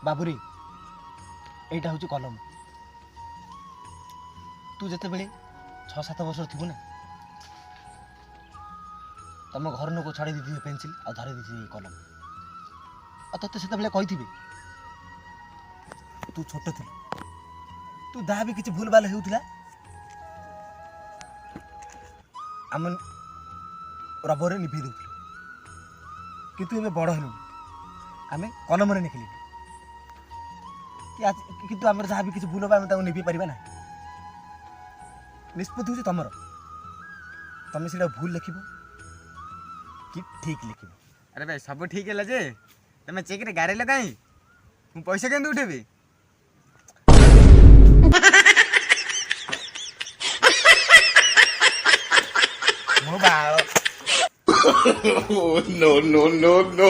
बाबुरी एटा हूँ कलम तू जिते बड़े 6-7 वर्ष थी ना तुम घर लोग छाड़ी दी पेनसिल आ धरी दी कलम आ ते से कही तू छोट थी तू जहाँ भी किसी भूल भाल होता आम रबर निभे दे कितु ए बड़ हेलु आम कलम निखिल कि आम जहाँ भी किसी भूल हम निभे पार ना निष्पत्ति हूँ तुम तुम से भूल लिख कि ठीक लिख। अरे भाई सब ठीक है जे तुम चेक रे गारेले कहीं मु पैसा केंदे उठेबी मो बाल no, no, no, no.